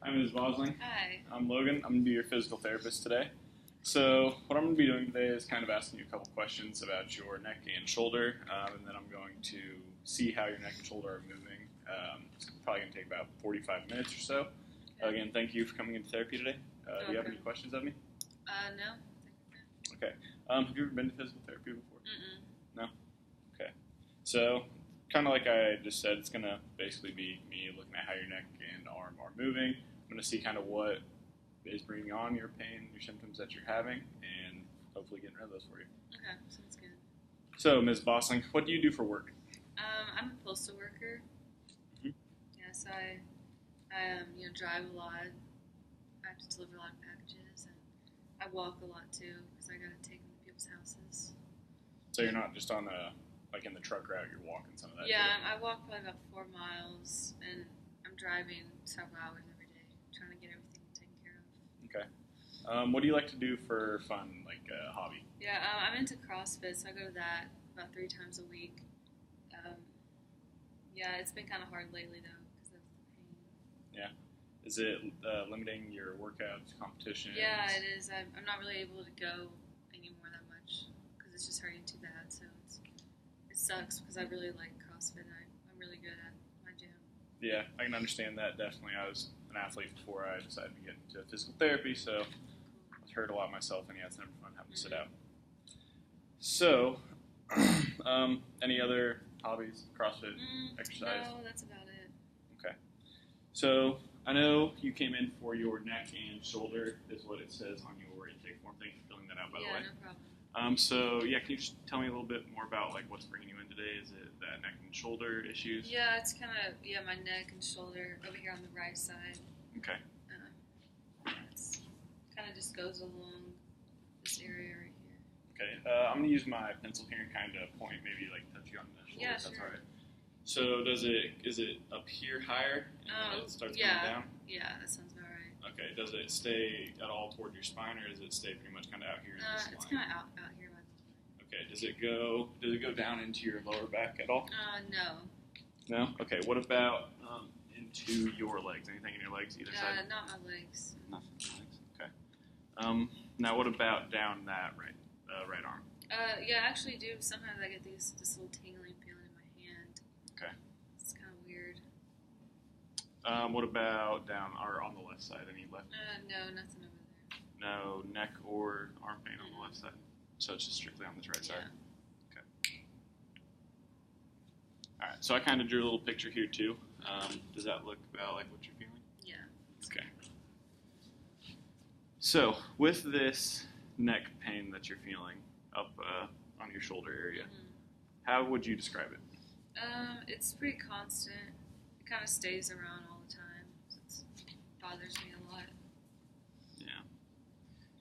Hi, Ms. Bosling. Hi. I'm Logan. I'm going to be your physical therapist today. So what I'm going to be doing today is kind of asking you a couple questions about your neck and shoulder, and then I'm going to see how your neck and shoulder are moving. It's probably going to take about 45 minutes or so. Okay. Again, thank you for coming into therapy today. Do you have Okay. any questions of me? No. Okay. Have you ever been to physical therapy before? Mm-mm. No? Okay. So, kind of like I just said, it's going to basically be me looking at how your neck and arm are moving. I'm going to see kind of what is bringing on your pain, your symptoms that you're having, and hopefully getting rid of those for you. Okay, sounds good. So, Ms. Bosling, what do you do for work? I'm a postal worker. Mhm. Yes, I drive a lot. I have to deliver a lot of packages, and I walk a lot too because I gotta take them to people's houses. So you're not just on like in the truck route, you're walking some of that? Yeah, I walk probably about 4 miles, and I'm driving several hours every day, trying to get everything taken care of. Okay. What do you like to do for fun, like a hobby? Yeah, I'm into CrossFit, so I go to that about 3 times a week. Yeah, it's been kind of hard lately though because of the pain. Yeah. Is it limiting your workouts, competitions? Yeah, it is. I'm not really able to go anymore that much because it's just hurting too bad. So it sucks because I really like CrossFit. I'm really good at my gym. Yeah, I can understand that, definitely. I was an athlete before I decided to get into physical therapy, so I've heard a lot myself, and yeah, it's never fun having to sit out. So, any other hobbies, CrossFit, exercise? No, that's about it. Okay. So, I know you came in for your neck and shoulder, is what it says on your intake form. Thank you for filling that out, by the way. Yeah, no problem. So, yeah, can you just tell me a little bit more about like what's bringing you in today? Is it that neck and shoulder issues? Yeah, it's kind of my neck and shoulder over here on the right side. Okay. It's kind of just goes along this area right here. Okay. I'm gonna use my pencil here and kind of point, maybe like touch you on the shoulder. Yeah, if that's sure. all right. So, is it up here higher and it starts coming down? Yeah, that sounds about right. Okay. Does it stay at all toward your spine, or does it stay pretty much kind of out here in this It's line? kind of out here by the line. Okay. Does it go down into your lower back at all? No. No. Okay. What about into your legs? Anything in your legs, either side? Not my legs. Nothing in your legs. Okay. Now, what about down that right arm? Yeah, I actually do. Sometimes I get this little tingling feeling in my hand. Okay. It's kind of weird. What about down or on the left side? Any left? No, nothing over there. No neck or arm pain on the left side. So it's just strictly on this right side. Yeah. Okay. All right. So I kind of drew a little picture here too. Does that look about like what you're feeling? Yeah. Okay. So with this neck pain that you're feeling up on your shoulder area, how would you describe it? It's pretty constant. It kind of stays around all the time. It bothers me a lot. Yeah.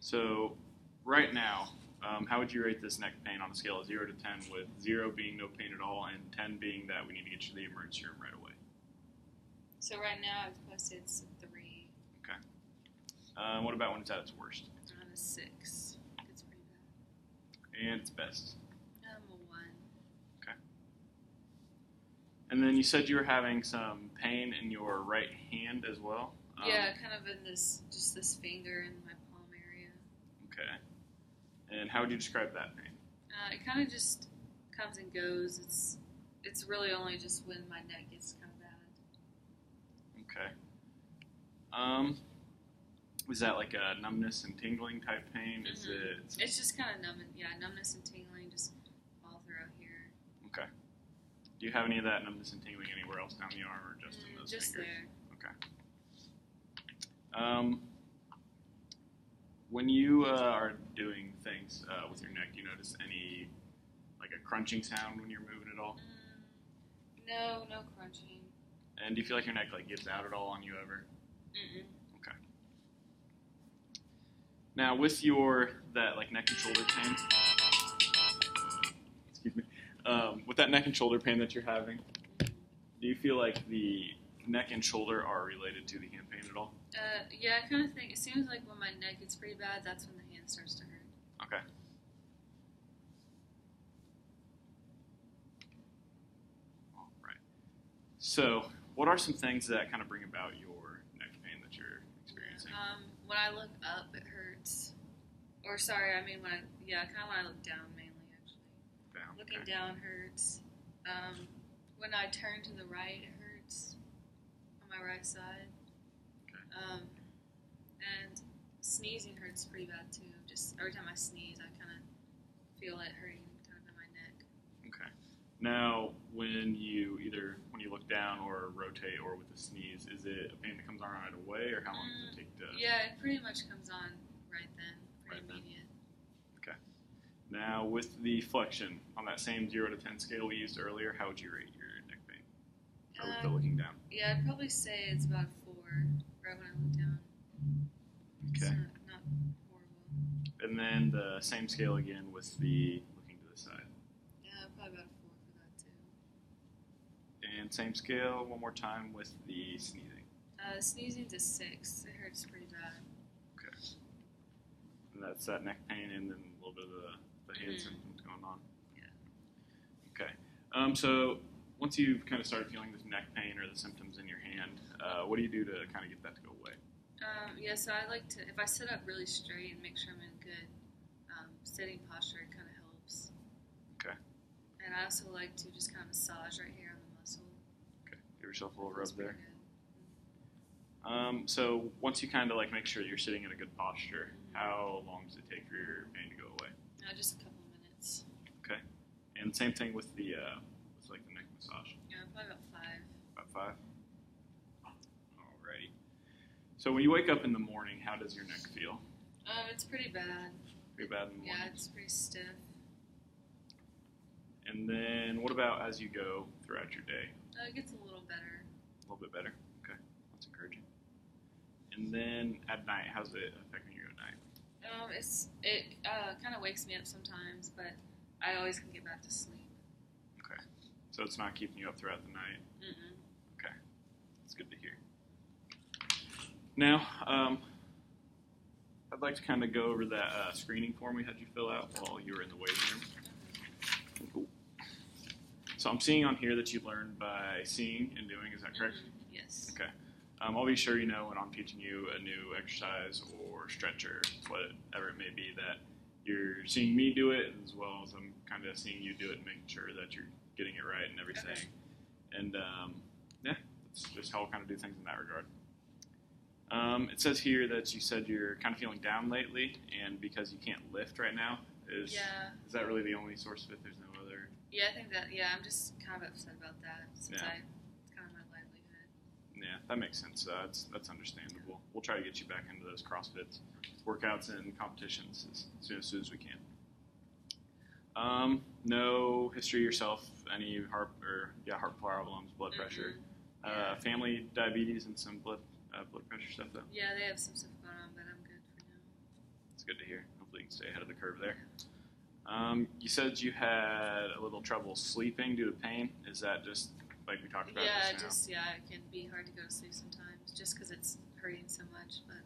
So right now, how would you rate this neck pain on a scale of 0 to 10, with 0 being no pain at all and 10 being that we need to get you to the emergency room right away? So right now, I would probably say it's a 3. Okay. What about when it's at its worst? A 6. It's pretty bad. And its best? A 1. Okay. And then you said you were having some pain in your right hand as well? Yeah, kind of in this finger in my palm area. Okay. And how would you describe that pain? It kind of just comes and goes. It's really only just when my neck gets kind of bad. Okay. Was that like a numbness and tingling type pain? Is it? It's just kind of numbness and tingling just all throughout here. Okay. Do you have any of that numbness and tingling anywhere else down the arm, or just in those just fingers? there. Okay. When you are doing things with your neck, do you notice any, like a crunching sound when you're moving at all? No crunching. And do you feel like your neck like gives out at all on you ever? Okay. Now with that like neck and shoulder pain, excuse me, with that neck and shoulder pain that you're having, do you feel like the neck and shoulder are related to the hand pain at all? Yeah, I kind of think it seems like when my neck gets pretty bad, that's when the hand starts to hurt. Okay. All right. So, what are some things that kind of bring about your neck pain that you're experiencing? When I look up, it hurts. Or sorry, I mean kind of when I look down mainly actually. Down. Looking Okay. down hurts. When I turn to the right, it hurts on my right side. Okay. And sneezing hurts pretty bad too. Just every time I sneeze, I kind of feel it hurting kind of in my neck. Okay. Now, when you look down or rotate or with a sneeze, is it a pain that comes on right away, or how long does it take to? Yeah, it pretty much comes on right then. Pretty Right then. immediate. Okay. Now, with the flexion, on that same 0 to 10 scale we used earlier, how would you rate your neck pain? Or with the looking down? Yeah, I'd probably say it's about a 4 right when I look down. Okay. So not horrible. And then the same scale again with the looking to the side. Yeah, probably about a 4 for that too. And same scale one more time with the sneezing. Sneezing's a 6. It hurts pretty bad. Okay. And that's that neck pain and then a little bit of the hand symptoms going on. Yeah. Okay. So once you've kind of started feeling this neck pain or the symptoms in your hand, what do you do to kind of get that to go away? So I like to, if I sit up really straight and make sure I'm in good sitting posture, it kind of helps. Okay. And I also like to just kind of massage right here on the muscle. Okay. Give yourself a little rub Feels pretty there. good. So once you kind of like make sure you're sitting in a good posture, how long does it take for your pain to go away? Just a couple of minutes. Okay. And same thing with the with the neck massage. Yeah, probably about 5. About 5. Alrighty. So when you wake up in the morning, how does your neck feel? It's pretty bad. Pretty bad in the morning. Yeah, it's pretty stiff. And then what about as you go throughout your day? It gets a little better. A little bit better. Okay, that's encouraging. And then at night, how's it affecting you at night? It kind of wakes me up sometimes, but I always can get back to sleep. Okay, so it's not keeping you up throughout the night. Mm-mm. Okay, that's good to hear. Now, I'd like to kind of go over that screening form we had you fill out while you were in the waiting room. Cool. So I'm seeing on here that you learned by seeing and doing. Is that correct? Mm-hmm. Yes. Okay. I'll be sure you know when I'm teaching you a new exercise or stretcher, whatever it may be, that you're seeing me do it as well as I'm kind of seeing you do it and making sure that you're getting it right and everything. Okay. And that's just how I'll kind of do things in that regard. It says here that you said you're kind of feeling down lately, and because you can't lift right now, is that really the only source of it? There's no other? Yeah, I think that, I'm just kind of upset about that since Yeah. it's kind of my livelihood. Yeah, that makes sense. That's understandable. We'll try to get you back into those CrossFits, workouts, and competitions as soon as we can. No history yourself, any heart problems, blood pressure, Yeah. family diabetes, and some blood pressure stuff though. Yeah, they have some stuff going on, but I'm good for now. It's good to hear. Hopefully you can stay ahead of the curve there. You said you had a little trouble sleeping due to pain. Is that just like we talked about just now? It can be hard to go to sleep sometimes just because it's hurting so much, but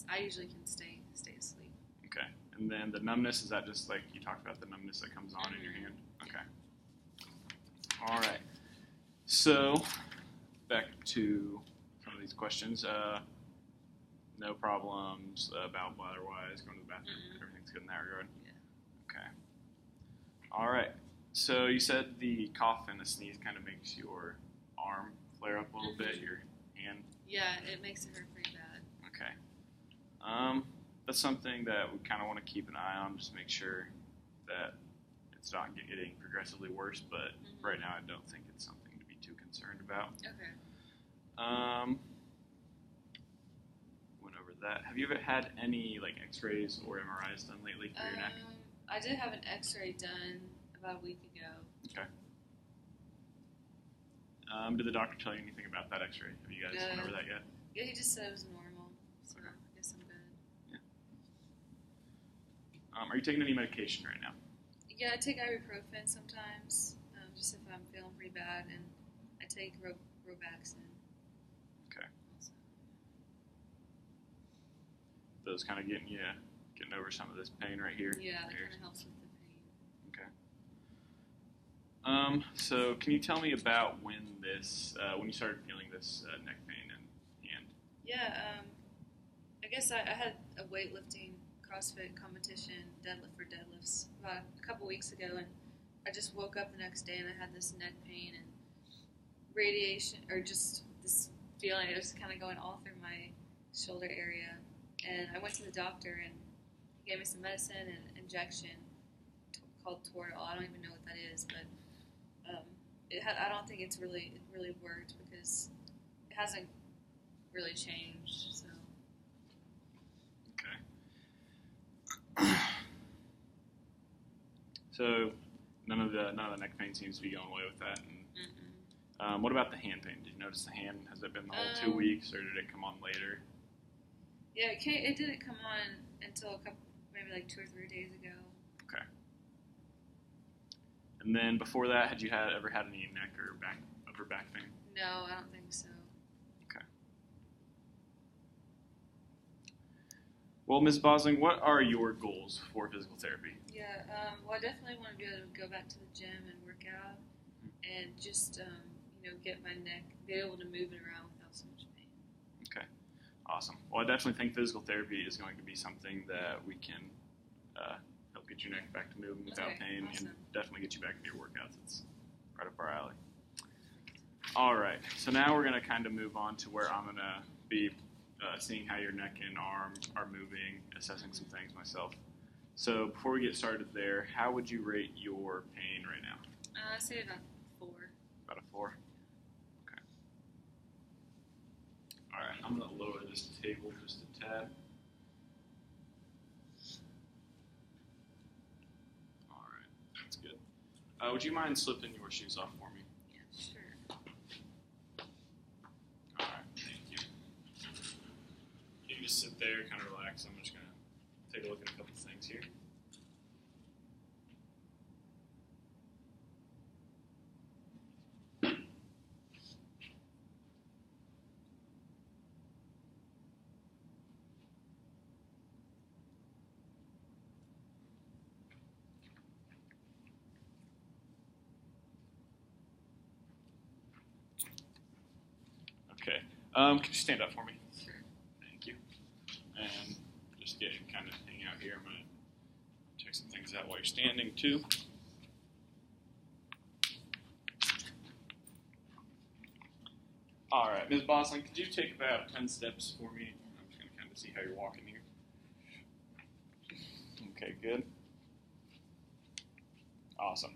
I usually can stay asleep. Okay. And then the numbness, is that just like you talked about, the numbness that comes on in your hand? Okay. All right. So back to some of these questions. No problems bowel bladder-wise, going to the bathroom. Everything's good in that regard? Yeah. Okay. All right. So you said the cough and the sneeze kind of makes your arm flare up a little bit, your hand? Yeah, it makes it hurt pretty bad. Okay. That's something that we kind of want to keep an eye on, just to make sure that it's not getting progressively worse, but right now I don't think it's something to be too concerned about. Okay. Went over that. Have you ever had any like x-rays or MRIs done lately for your neck? I did have an x-ray done about a week ago. Okay. Did the doctor tell you anything about that x-ray? Have you guys went over that yet? Yeah, he just said it was normal, so I guess I'm good. Yeah. Are you taking any medication right now? Yeah, I take ibuprofen sometimes, just if I'm feeling pretty bad, and I take Robaxin. Okay. Also. Those kind of getting over some of this pain right here? Yeah, that kind of helps with the pain. Okay. So can you tell me about when you started feeling this neck pain and hand? Yeah, I guess I had a weightlifting CrossFit competition deadlift for deadlifts about a couple weeks ago, and I just woke up the next day and I had this neck pain and radiation, or just this feeling. It was kind of going all through my shoulder area, and I went to the doctor and he gave me some medicine and injection called Toradol. I don't even know what that is, but I don't think it really worked because it hasn't really changed. So Okay. So none of the neck pain seems to be going away with that. And what about the hand pain? Did you notice the hand? Has it been the whole 2 weeks, or did it come on later? Yeah, it didn't come on until maybe like 2 or 3 days ago. Okay. And then before that, had you ever had any neck or upper back pain? No, I don't think so. Okay. Well, Ms. Bosling, what are your goals for physical therapy? Yeah, well, I definitely want to be able to go back to the gym and work out, and just get my neck, be able to move it around without so much pain. Okay. Awesome. Well, I definitely think physical therapy is going to be something that we can help get your neck back to moving without pain, awesome. and definitely get you back into your workouts. It's right up our alley. All right. So now we're going to kind of move on to where I'm going to be seeing how your neck and arm are moving, assessing some things myself. So before we get started there, how would you rate your pain right now? I'd say about 4. About a 4? Okay. All right. I'm going to lower this table just a tad. All right. That's good. Would you mind slipping your shoes off for me? Yeah, sure. All right. Thank you. You can just sit there, kind of relax. I'm just going to take a look at a couple things here. Okay. Could you stand up for me? Sure. Thank you. And just kind of hang out here. I'm going to check some things out while you're standing, too. All right. Ms. Bosling, could you take about 10 steps for me? I'm just going to kind of see how you're walking here. Okay, good. Awesome.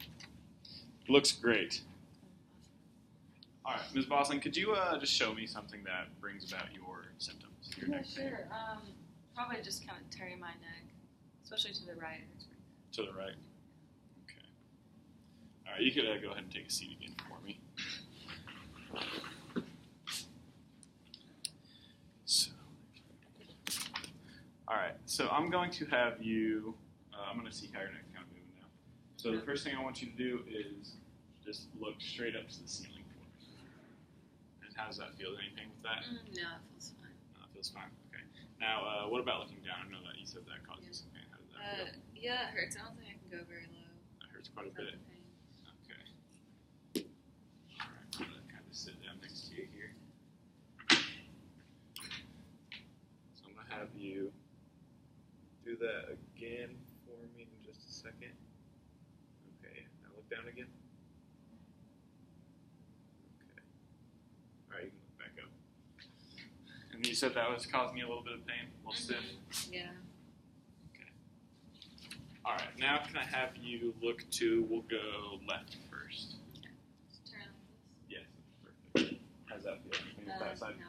Looks great. All right, Ms. Bosling, could you just show me something that brings about your symptoms? Your neck pain? Sure. Probably just kind of tearing my neck, especially to the right. To the right. Okay. All right, you could go ahead and take a seat again for me. All right, so I'm going to have you. I'm going to see how your neck's kind of moving now. So the first thing I want you to do is just look straight up to the ceiling for me. And how does that feel? Any pain with that? No, it feels fine. No, it feels fine. Okay. Now, what about looking down? I know that you said that causes some pain. How does that feel? Yeah, it hurts. I don't think I can go very low. That hurts quite a bit. Okay. All right, I'm going to kind of sit down next to you here. So I'm going to have you do that again for me in just a second. Okay, now look down again. Okay. All right, you can look back up. And you said that was causing you a little bit of pain, a little stiff? Yeah. Okay. All right, now can I have you look to, we'll go left first. Okay. Just turn like this. Yes, perfect. How does that feel? Anything with that side? No.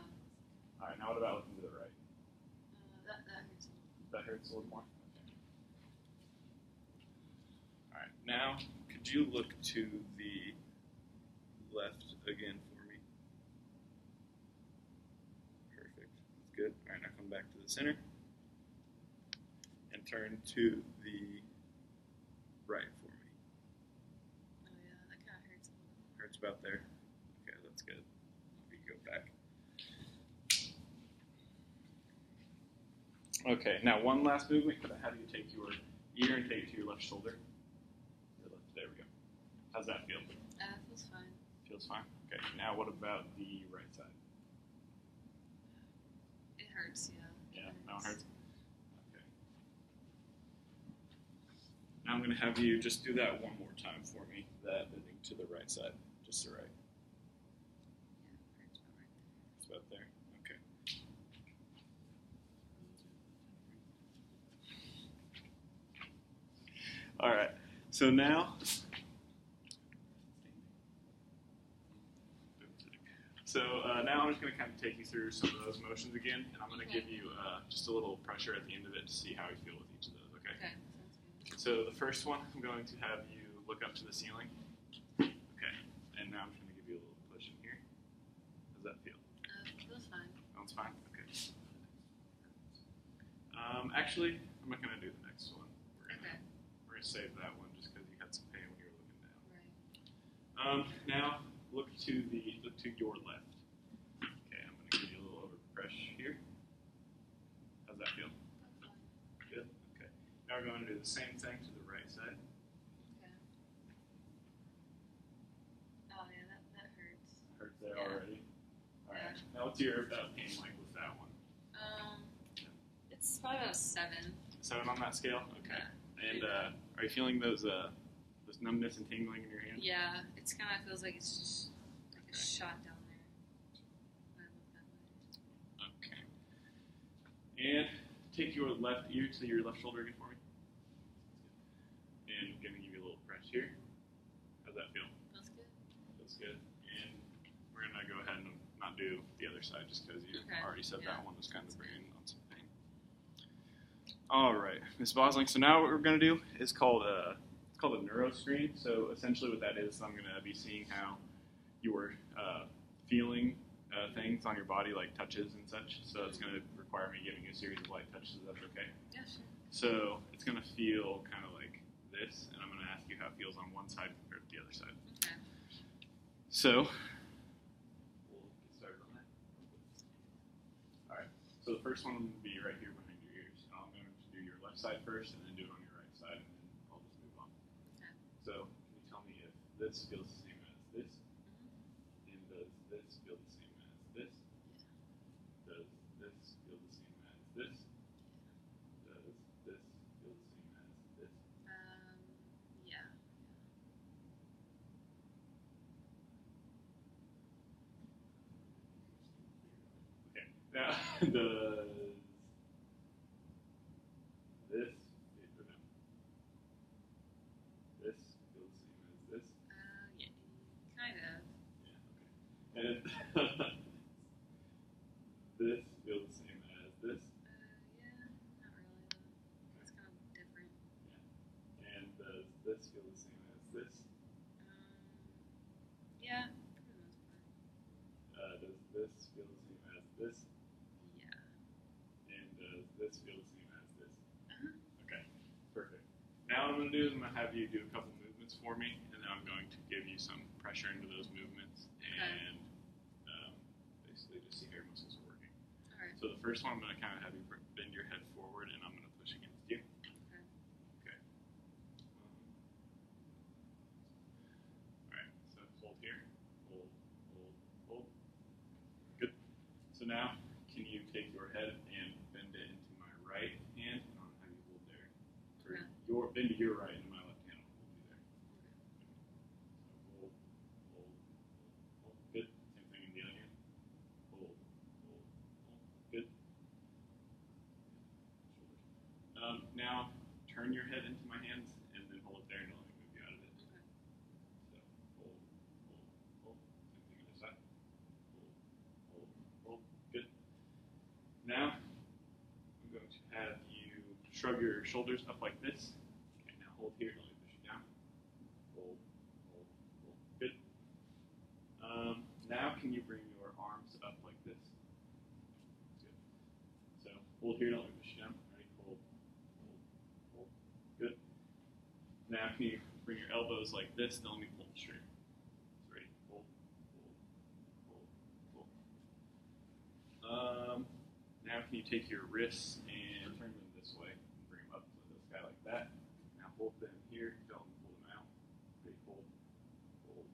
All right, now what about looking to the right? That hurts a little. That hurts a little more? Okay. All right, now could you look to the left again for me? Perfect. That's good. All right, now come back to the center and turn to the right for me. Oh yeah, that kind of hurts a little. Hurts about there? Okay, that's good. We go back. Okay, now one last movement. Could I have you take your ear and take it to your left shoulder? There we go. How's that feel? Feels fine. Feels fine? Okay, now what about the right side? hurts, yeah. Yeah, that one hurts. Okay. Now I'm going to have you just do that one more time for me, that bending to the right side, just the right. Yeah, hurts about right there. It's about there. Okay. All right. So now, now I'm just going to kind of take you through some of those motions again, and I'm going to give you just a little pressure at the end of it to see how you feel with each of those. Okay. Okay, sounds good. So the first one, I'm going to have you look up to the ceiling. Okay. And now I'm just going to give you a little push in here. How does that feel? Feels fine. Sounds fine. Okay. Actually, I'm not going to do the next one. We're gonna save that one just because you had some pain when you were looking down. Right. Now look to your left. Okay, I'm gonna give you a little overpress here. How's that feel? Good. Okay. Now we're going to do the same thing to the right side. Okay. Oh yeah, that hurts. Hurts there Yeah. already. All right. Yeah. Now what's your pain like with that one? It's probably about a 7. 7 on that scale. Okay. Yeah. And are you feeling those numbness and tingling in your hand? Yeah, it's kind of feels like it's just like a shot down there. When I look that way. Okay. And take your left ear to your left shoulder again for me. And I'm going to give you a little press here. How's that feel? Feels good. Feels good. And we're going to go ahead and not do the other side just because you already said that one was kind of bringing on some pain. All right, Ms. Bosling. So now what we're going to do is called a neuro screen. So essentially what that is, I'm going to be seeing how you're feeling things on your body, like touches and such. So it's going to require me giving you a series of light touches. Is that okay? Yeah, sure. So it's going to feel kind of like this, and I'm going to ask you how it feels on one side compared to the other side. Okay. So we'll get started on that. All right. So the first one will be right here behind your ears. I'm going to do your left side first, and then do it on your right side, and then I'll just move on. Okay. So can you tell me if this feels the same as this? And does this feel the same as this? Does this feel the same as this? Does this feel the same as this? Yeah. Okay. Now, does this or no? This feel the same as this? Yeah. Kind of. Yeah. Okay. And this feel the same as this? Yeah. Not really though. It's kind of different. Yeah. And does this feel the same as this? Yeah. For the most part. Does this feel the same as this? Yeah. And does this feel the same as this? Uh-huh. Okay, perfect. Now what I'm going to do is I'm going to have you do a couple movements for me, and then I'm going to give you some pressure into those movements, and basically just see how your muscles are working. All right. So the first one, I'm going to kind of have you bend your head forward, and I'm going to push against you. Okay. Okay. All right, so hold here. Hold, hold, hold. Good. So now, can you take your head and bend it into my right hand, and I'll have you hold there. Or bend to your right into my left hand, I'll hold you there. So hold, hold, hold, hold. Good. Same thing in the other hand. Hold, hold, hold. Good. Shoulders. Now, turn your head into my hands, and then hold it there, and don't let me move you out of it. Okay. So hold, hold, hold. Same thing other side. Hold, hold, hold. Good. Now, I'm going to have you shrug your shoulders up like this. Okay, now hold here, don't let me push you down. Hold, hold, hold. Good. Now can you bring your arms up like this? Good. So hold here, don't let me push you down. Ready? Hold, hold, hold. Good. Now can you bring your elbows like this, don't let me pull them straight. So ready? Hold, hold, hold, hold. Now can you take your wrists and turn them this way and bring them up to the sky like that. Now hold them here, don't pull them out. Ready? Hold, hold,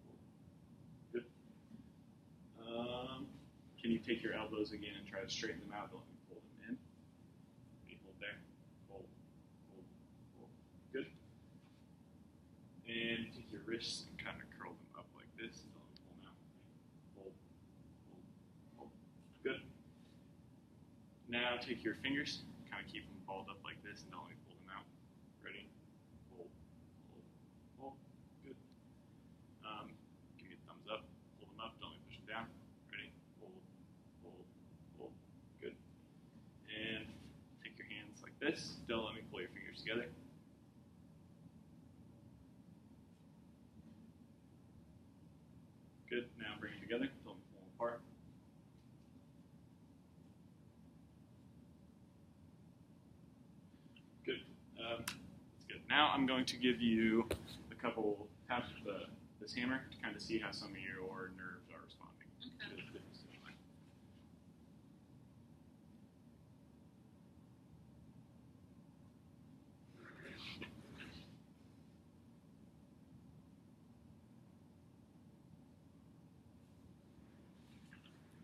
hold. Good. Can Can you take your elbows again and try to straighten them out? Don't pull them in. Okay, hold there. Hold. Good. And take your wrists and kind of curl them up like this. Don't pull them out. Hold. Good. Now take your fingers, kind of keep them balled up like this, and don't pull them out. Ready? Hold. Good. Give me a thumbs up. Pull them up. Don't push them down. Ready? Hold. Good. And take your hands like this. Don't let me pull your fingers together. Good. Now bring them together. Don't pull them apart. Good. That's good. Now I'm going to give you a couple taps with this hammer to kind of see how some of your nerves are responding. Okay. To the stimuli.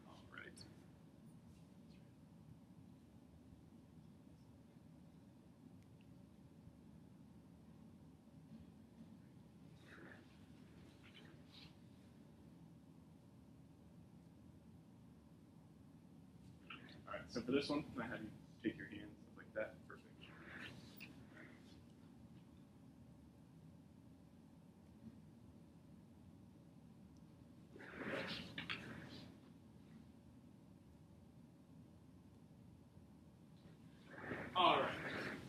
All right. All right, so for this one, I have you take your hands like that. Perfect. All right,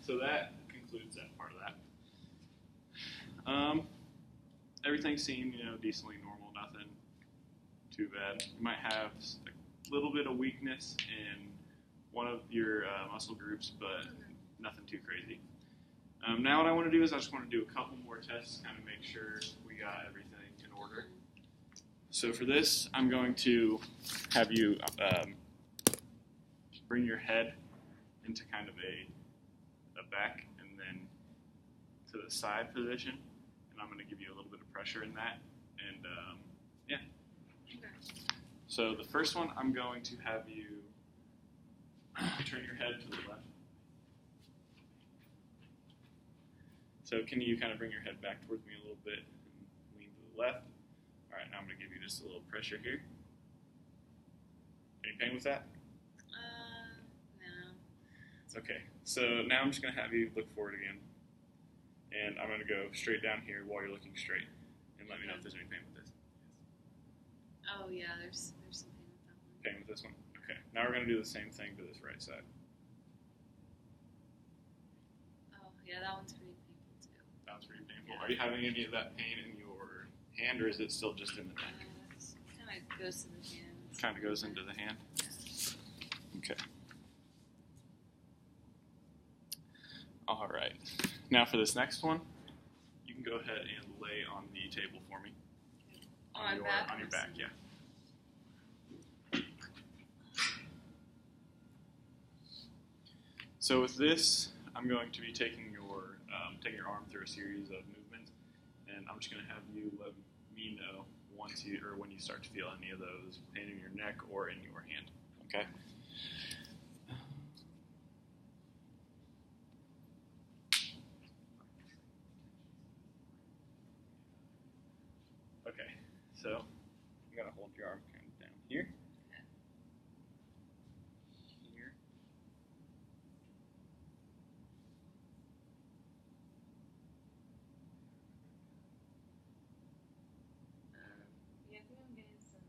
so that concludes that part of that. Everything seemed, decently normal, nothing too bad. You might have a little bit of weakness in one of your muscle groups, but nothing too crazy. Now what I want to do is I just want to do a couple more tests, kind of make sure we got everything in order. So for this, I'm going to have you bring your head into kind of a back and then to the side position, and I'm going to give you a little bit of pressure in that, and yeah. Okay. So the first one, I'm going to have you turn your head to the left. So can you kind of bring your head back towards me a little bit and lean to the left? All right, now I'm going to give you just a little pressure here. Any pain with that? No. It's okay. So now I'm just going to have you look forward again. And I'm going to go straight down here while you're looking straight. And let me know if there's any pain with this. Oh yeah, there's some pain with that one. Pain with this one? Okay. Now we're going to do the same thing to this right side. Oh yeah, that one's pretty painful too. That one's pretty painful. Yeah. Are you having any of that pain in your hand, or is it still just in the neck? It kind of goes to the hand. Kind of goes into the hand? Yeah. Okay. All right. Now for this next one, you can go ahead and lay on the table for me. On my back? On your back, yeah. So with this, I'm going to be taking your arm through a series of movements, and I'm just going to have you let me know when you start to feel any of those pain in your neck or in your hand. Okay. Okay. So I'm going to hold your arm kind of down here. Here. Yeah, I think I'm getting some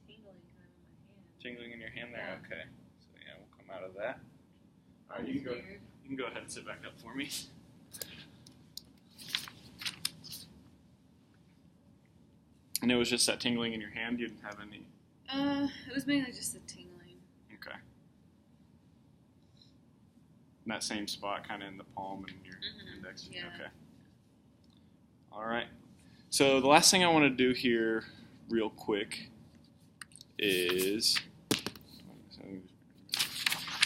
tingling kind of in my hand. Tingling in your hand there? Yeah. Okay. So yeah, we'll come out of that. All right, That you was can weird. go ahead and sit back up for me. And it was just that tingling in your hand? You didn't have any? It was mainly just the tingling. Okay. In that same spot, kind of in the palm and your index? Yeah. Okay. All right. So the last thing I want to do here real quick is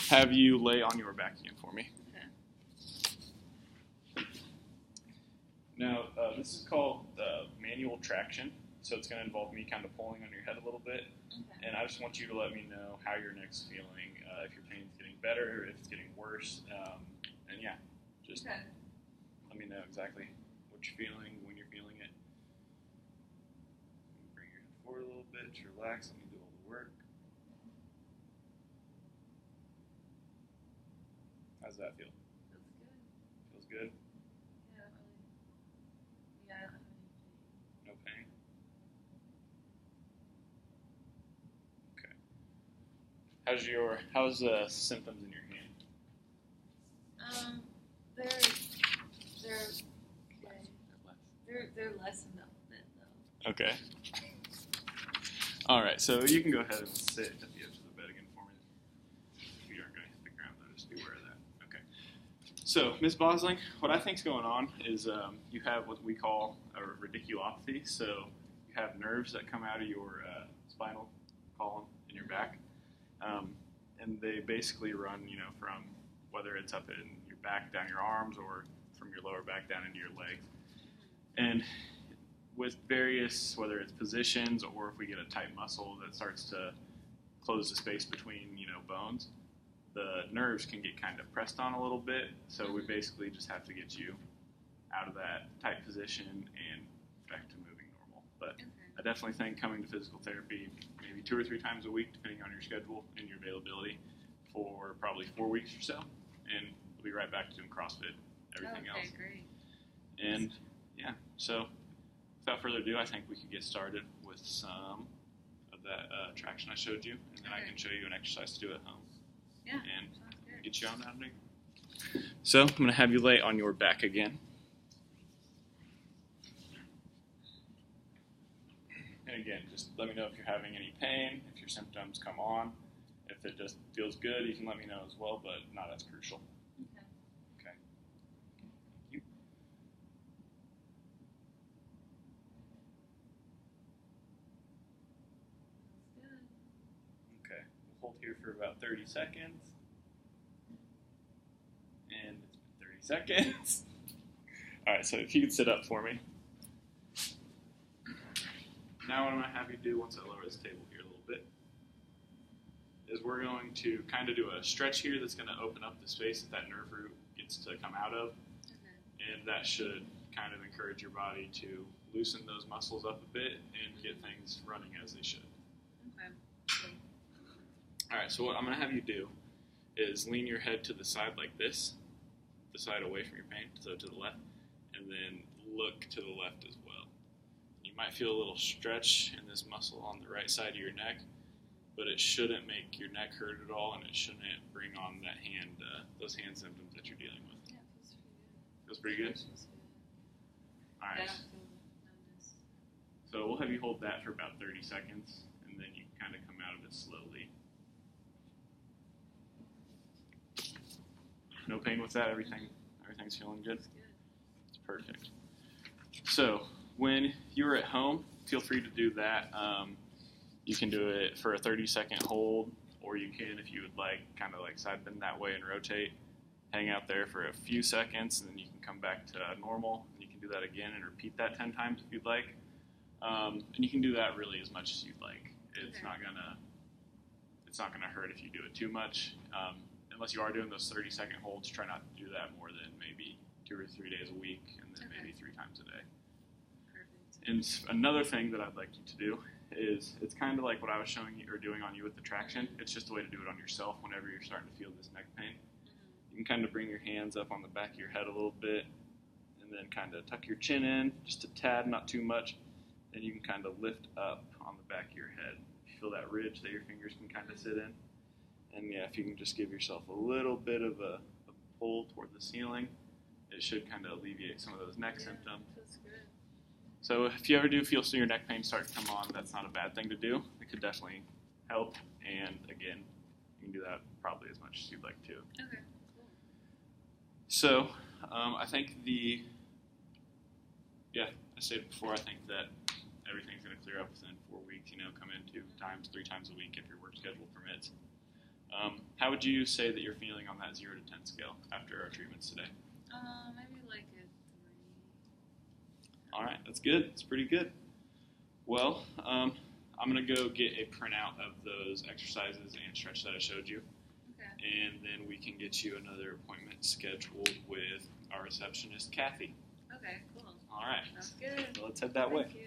have you lay on your back again for me. Okay. Now, this is called manual traction. So it's going to involve me kind of pulling on your head a little bit. Okay. And I just want you to let me know how your neck's feeling, if your pain's getting better, if it's getting worse. And yeah, just Okay. let me know exactly what you're feeling, when you're feeling it. Bring your head forward a little bit, to relax, let me do all the work. How's that feel? Feels good. Feels good? Yeah, I don't really. Yeah, I don't have any pain. No pain? Okay. How's the symptoms in your hand? They're okay. They're lessened a bit though. Okay. All right, so you can go ahead and sit at the edge of the bed again for me. If you aren't going to hit the ground, though, just be aware of that. Okay. So, Ms. Bosling, what I think's going on is you have what we call a radiculopathy. So you have nerves that come out of your spinal column in your back, and they basically run, from whether it's up in your back down your arms or from your lower back down into your legs. And with various, whether it's positions or if we get a tight muscle that starts to close the space between, bones, the nerves can get kind of pressed on a little bit. So we basically just have to get you out of that tight position and back to moving normal. But I definitely think coming to physical therapy maybe 2 or 3 times a week, depending on your schedule and your availability, for probably 4 weeks or so, and we'll be right back to doing CrossFit, everything else. Okay, great. And yeah, so without further ado, I think we could get started with some of that traction I showed you, and then I can show you an exercise to do at home. Yeah, And sounds good. get you on that thing. So I'm going to have you lay on your back again. And again, just let me know if you're having any pain, if your symptoms come on. If it just feels good, you can let me know as well, but not as crucial. Okay. Okay. Thank you. Sounds good. Okay. We'll hold here for about 30 seconds. And it's been 30 seconds. All right, so if you could sit up for me. Now what I'm going to have you do once I lower this table here a little bit is we're going to kind of do a stretch here that's going to open up the space that nerve root gets to come out of. And that should kind of encourage your body to loosen those muscles up a bit and get things running as they should. Okay. All right, so what I'm going to have you do is lean your head to the side like this, the side away from your pain, so to the left, and then look to the left as well. You might feel a little stretch in this muscle on the right side of your neck, but it shouldn't make your neck hurt at all, and it shouldn't bring on that those hand symptoms that you're dealing with. Yeah, it Feels pretty good? feels good. All I right. don't feel numbness. So we'll have you hold that for about 30 seconds, and then you can kind of come out of it slowly. No pain with that? Everything's feeling good? It's good. It's perfect. So when you're at home, feel free to do that. You can do it for a 30-second hold, or you can, if you would like, kind of like side bend that way and rotate. Hang out there for a few seconds, and then you can come back to normal. You can do that again and repeat that 10 times if you'd like. And you can do that really as much as you'd like. It's Okay. not gonna hurt if you do it too much. Unless you are doing those 30-second holds, try not to do that more than maybe 2 or 3 days a week, and then maybe 3 times a day. Perfect. And another thing that I'd like you to do is, it's kind of like what I was showing you or doing on you with the traction. It's just a way to do it on yourself whenever you're starting to feel this neck pain. You can kind of bring your hands up on the back of your head a little bit, and then kind of tuck your chin in just a tad, not too much. Then you can kind of lift up on the back of your head. If you feel that ridge that your fingers can kind of sit in. And yeah, if you can just give yourself a little bit of a pull toward the ceiling, it should kind of alleviate some of those neck symptoms. Feels good. So if you ever do feel your neck pain start to come on, that's not a bad thing to do. It could definitely help. And again, you can do that probably as much as you'd like to. Okay. Cool. So I think I said before, I think that everything's going to clear up within 4 weeks. Come in 3 times a week if your work schedule permits. How would you say that you're feeling on that 0 to 10 scale after our treatments today? Maybe like a 3. All right, that's good. It's pretty good. Well, I'm going to go get a printout of those exercises and stretch that I showed you. Okay. And then we can get you another appointment scheduled with our receptionist, Kathy. Okay, cool. All right. Sounds good. So let's head that way. Thank you.